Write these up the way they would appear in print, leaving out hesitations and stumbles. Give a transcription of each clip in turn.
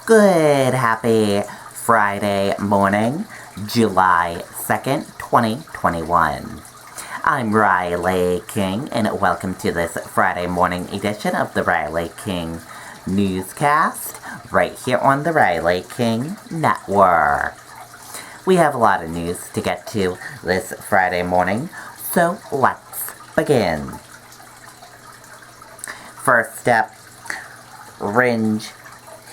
Good happy Friday morning, July 2nd, 2021. I'm Riley King, and welcome to this Friday morning edition of the Riley King Newscast, right here on the Riley King Network. We have a lot of news to get to this Friday morning, so let's begin. First up, Ringe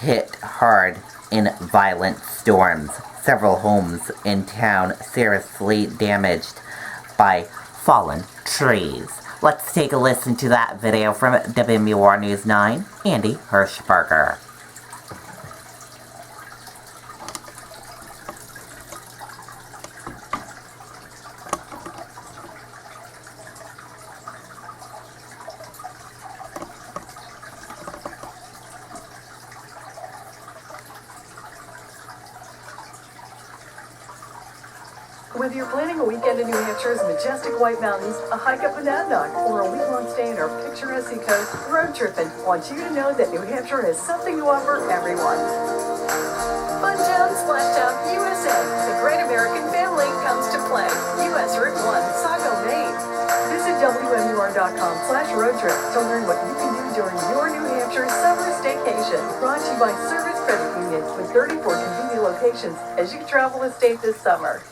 hit hard in violent storms. Several homes in town seriously damaged by fallen trees. Let's take a listen to that video from WMUR News 9, Andy Hirschberger. Whether you're planning a weekend in New Hampshire's majestic White Mountains, a hike up Monadnock, or a week-long stay in our picturesque seacoast, Road Trippin' wants you to know that New Hampshire has something to offer everyone. Funtown, Splashtown, USA. The great American family comes to play. US Route 1, Saco, Maine. Visit WMUR.com/roadtrip to learn what you can do during your New Hampshire summer staycation. Brought to you by Service Credit Union with 34 convenient locations as you travel the state this summer.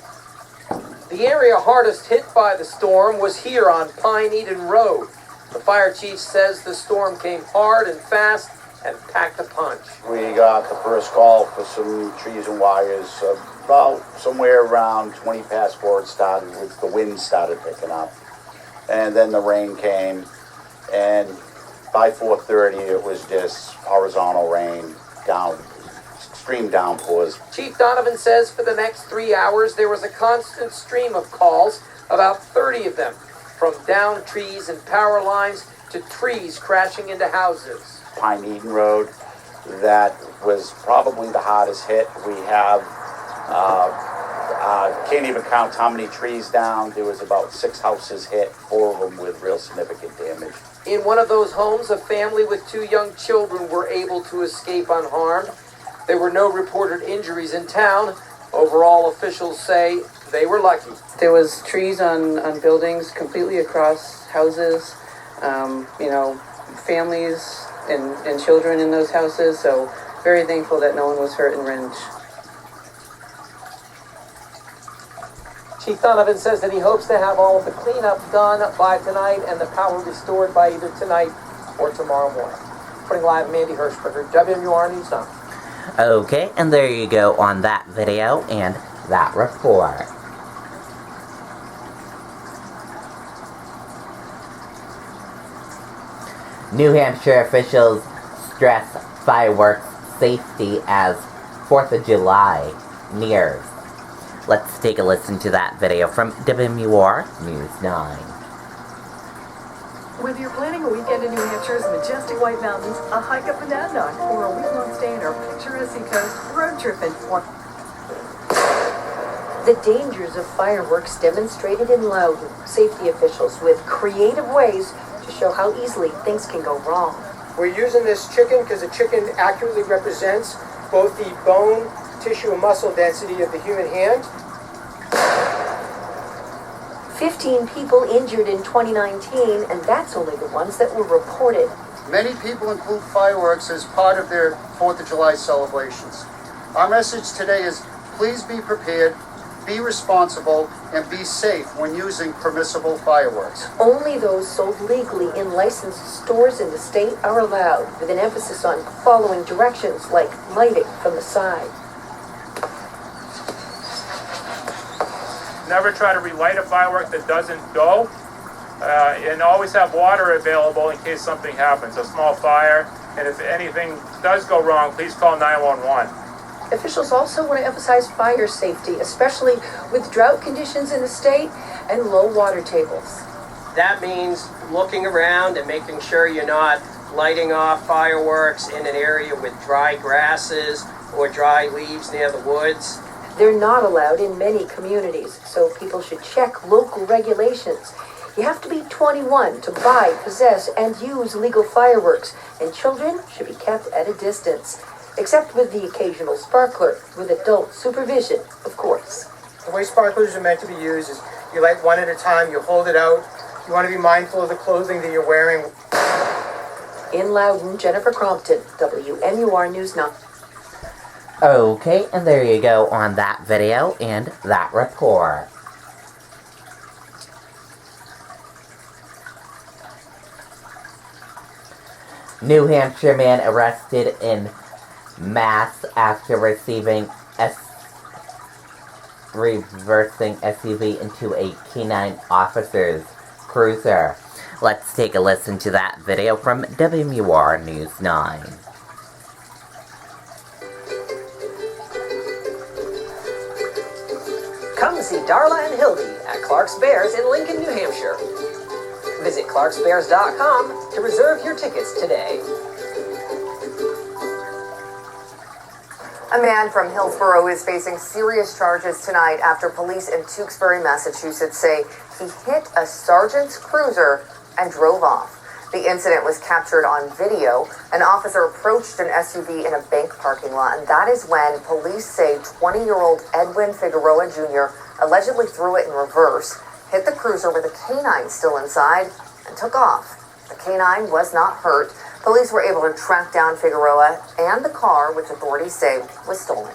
The area hardest hit by the storm was here on Pine Eden Road. The fire chief says the storm came hard and fast and packed a punch. We got the first call for some trees and wires about somewhere around 20 past 4 it started, the wind started picking up. And then the rain came, and by 4:30 it was just horizontal rain, extreme downpours. Chief Donovan says for the next 3 hours there was a constant stream of calls, about 30 of them, from downed trees and power lines to trees crashing into houses. Pine Eden Road, that was probably the hardest hit. We have, can't even count how many trees down. There was about 6 houses hit, 4 of them with real significant damage. In one of those homes, a family with 2 young children were able to escape unharmed. There were no reported injuries in town. Overall, officials say they were lucky. There was trees on buildings completely across houses, families and children in those houses, so very thankful that no one was hurt in Ringe. Chief Donovan says that he hopes to have all of the cleanup done by tonight and the power restored by either tonight or tomorrow morning. Putting live, I'm Andy Hirschberger, WMUR News 9. Okay, and there you go on that video and that report. New Hampshire officials stress fireworks safety as 4th of July nears. Let's take a listen to that video from WMUR News 9. Whether you're planning a weekend in New Hampshire's majestic White Mountains, a hike up Monadnock, or a week-long stay in our picturesque seacoast, Road Trippin' The dangers of fireworks demonstrated in Loudon. Safety officials with creative ways to show how easily things can go wrong. We're using this chicken because the chicken accurately represents both the bone, tissue, and muscle density of the human hand. 15 people injured in 2019, and that's only the ones that were reported. Many people include fireworks as part of their 4th of July celebrations. Our message today is please be prepared, be responsible, and be safe when using permissible fireworks. Only those sold legally in licensed stores in the state are allowed, with an emphasis on following directions like lighting from the side. Never try to relight a firework that doesn't go, and always have water available in case something happens, a small fire, and if anything does go wrong, please call 911. Officials also want to emphasize fire safety, especially with drought conditions in the state and low water tables. That means looking around and making sure you're not lighting off fireworks in an area with dry grasses or dry leaves near the woods. They're not allowed in many communities, so people should check local regulations. You have to be 21 to buy, possess, and use legal fireworks, and children should be kept at a distance. except with the occasional sparkler, with adult supervision, of course. The way sparklers are meant to be used is you light one at a time, you hold it out. You want to be mindful of the clothing that you're wearing. In Loudon, Jennifer Crompton, WMUR News 9. Okay, and there you go on that video and that report. New Hampshire man arrested in mass after reversing SUV into a canine officer's cruiser. Let's take a listen to that video from WMUR News 9. Come see Darla and Hildy at Clark's Bears in Lincoln, New Hampshire. Visit clarksbears.com to reserve your tickets today. A man from Hillsborough is facing serious charges tonight after police in Tewksbury, Massachusetts say he hit a sergeant's cruiser and drove off. The incident was captured on video. An officer approached an SUV in a bank parking lot, and that is when police say 20-year-old Edwin Figueroa Jr. allegedly threw it in reverse, hit the cruiser with a canine still inside, and took off. The canine was not hurt. Police were able to track down Figueroa and the car, which authorities say was stolen.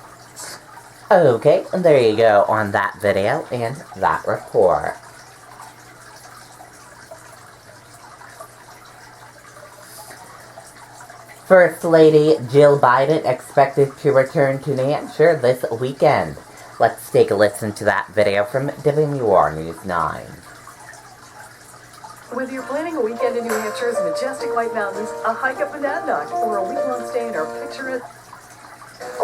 Okay, and there you go on that video and that report. First Lady Jill Biden expected to return to New Hampshire this weekend. Let's take a listen to that video from WMUR News 9. Whether you're planning a weekend in New Hampshire's majestic White Mountains, a hike up Monadnock, or a week-long stay in our picturesque...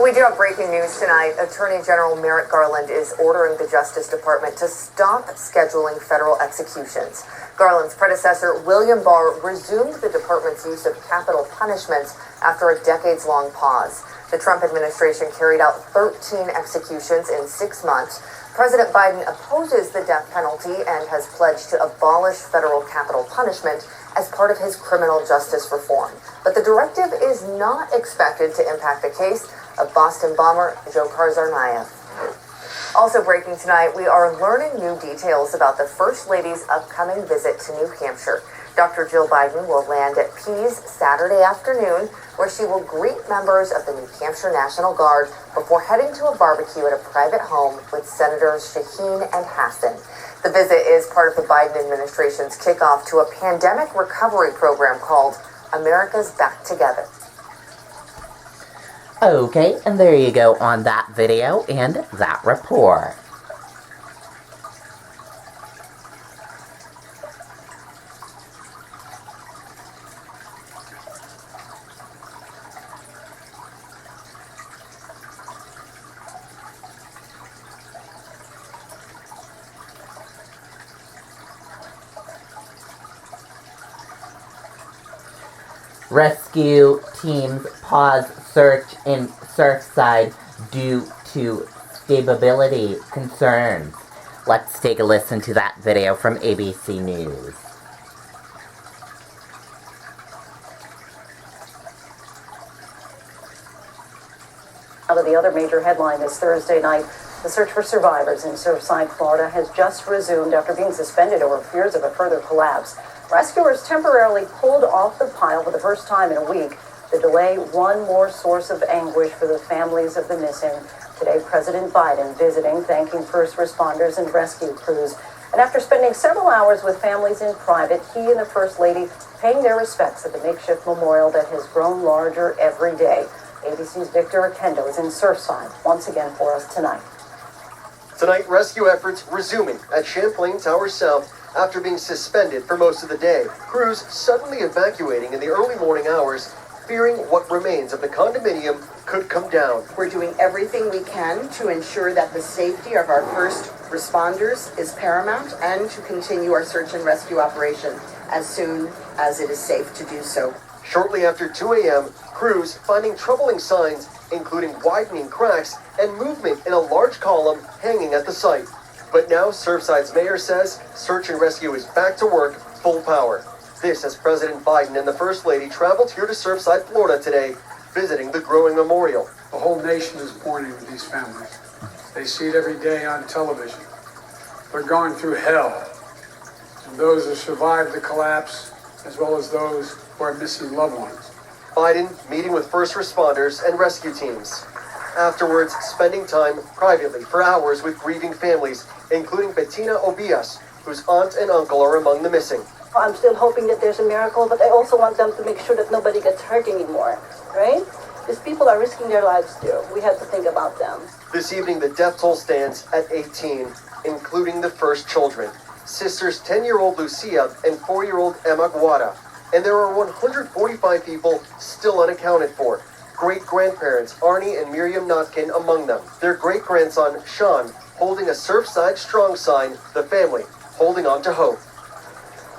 We do have breaking news tonight. Attorney General Merrick Garland is ordering the Justice Department to stop scheduling federal executions. Garland's predecessor, William Barr, resumed the department's use of capital punishments after a decades-long pause. The Trump administration carried out 13 executions in 6 months. President Biden opposes the death penalty and has pledged to abolish federal capital punishment as part of his criminal justice reform. But the directive is not expected to impact the case of Boston bomber Dzhokhar Tsarnaev. Also breaking tonight, we are learning new details about the First Lady's upcoming visit to New Hampshire. Dr. Jill Biden will land at Pease Saturday afternoon, where she will greet members of the New Hampshire National Guard before heading to a barbecue at a private home with Senators Shaheen and Hassan. The visit is part of the Biden administration's kickoff to a pandemic recovery program called America's Back Together. Okay, and there you go on that video and that report. Rescue teams pause search in Surfside due to stability concerns. Let's take a listen to that video from ABC News. Out of the other major headline this Thursday night, the search for survivors in Surfside, Florida has just resumed after being suspended over fears of a further collapse. Rescuers temporarily pulled off the pile for the first time in a week. The delay, one more source of anguish for the families of the missing. Today, President Biden visiting, thanking first responders and rescue crews. And after spending several hours with families in private, he and the First Lady paying their respects at the makeshift memorial that has grown larger every day. ABC's Victor Akendo is in Surfside once again for us tonight. Tonight, rescue efforts resuming at Champlain Tower South after being suspended for most of the day. Crews suddenly evacuating in the early morning hours, fearing what remains of the condominium could come down. We're doing everything we can to ensure that the safety of our first responders is paramount and to continue our search and rescue operation as soon as it is safe to do so. Shortly after 2 a.m., crews finding troubling signs, including widening cracks and movement in a large column hanging at the site. But now Surfside's mayor says search and rescue is back to work full power. This as President Biden and the First Lady traveled here to Surfside, Florida today visiting the growing memorial. The whole nation is mourning with these families. They see it every day on television. They're going through hell. And those who survived the collapse, as well as those who are missing loved ones. Biden meeting with first responders and rescue teams. Afterwards, spending time privately for hours with grieving families, including Bettina Obias, whose aunt and uncle are among the missing. I'm still hoping that there's a miracle, but I also want them to make sure that nobody gets hurt anymore, right? These people are risking their lives too. We have to think about them. This evening, the death toll stands at 18, including the first children. Sisters 10-year-old Lucia and 4-year-old Emma Guada. And there are 145 people still unaccounted for. Great-grandparents Arnie and Miriam Notkin among them. Their great-grandson, Sean, holding a Surfside Strong sign, the family holding on to hope.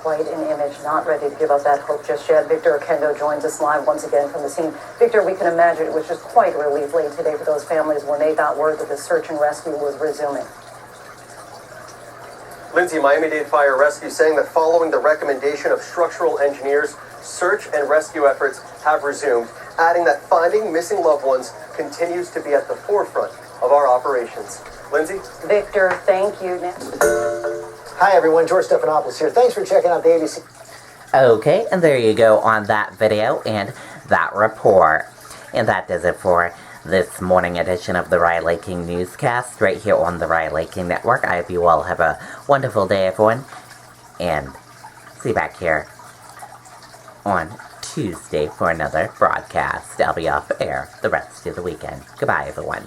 Quite an image, not ready to give up that hope just yet. Victor Okendo joins us live once again from the scene. Victor, we can imagine it was just quite a relief late today for those families when they got word that the search and rescue was resuming. Lindsay, Miami-Dade Fire Rescue saying that following the recommendation of structural engineers, search and rescue efforts have resumed, adding that finding missing loved ones continues to be at the forefront of our operations. Lindsay? Victor, thank you. Hi everyone, George Stephanopoulos here. Thanks for checking out the ABC. Okay, and there you go on that video and that report. And that does it for this morning edition of the Riley King Newscast right here on the Riley King Network. I hope you all have a wonderful day, everyone. And see you back here on Tuesday for another broadcast. I'll be off air the rest of the weekend. Goodbye, everyone.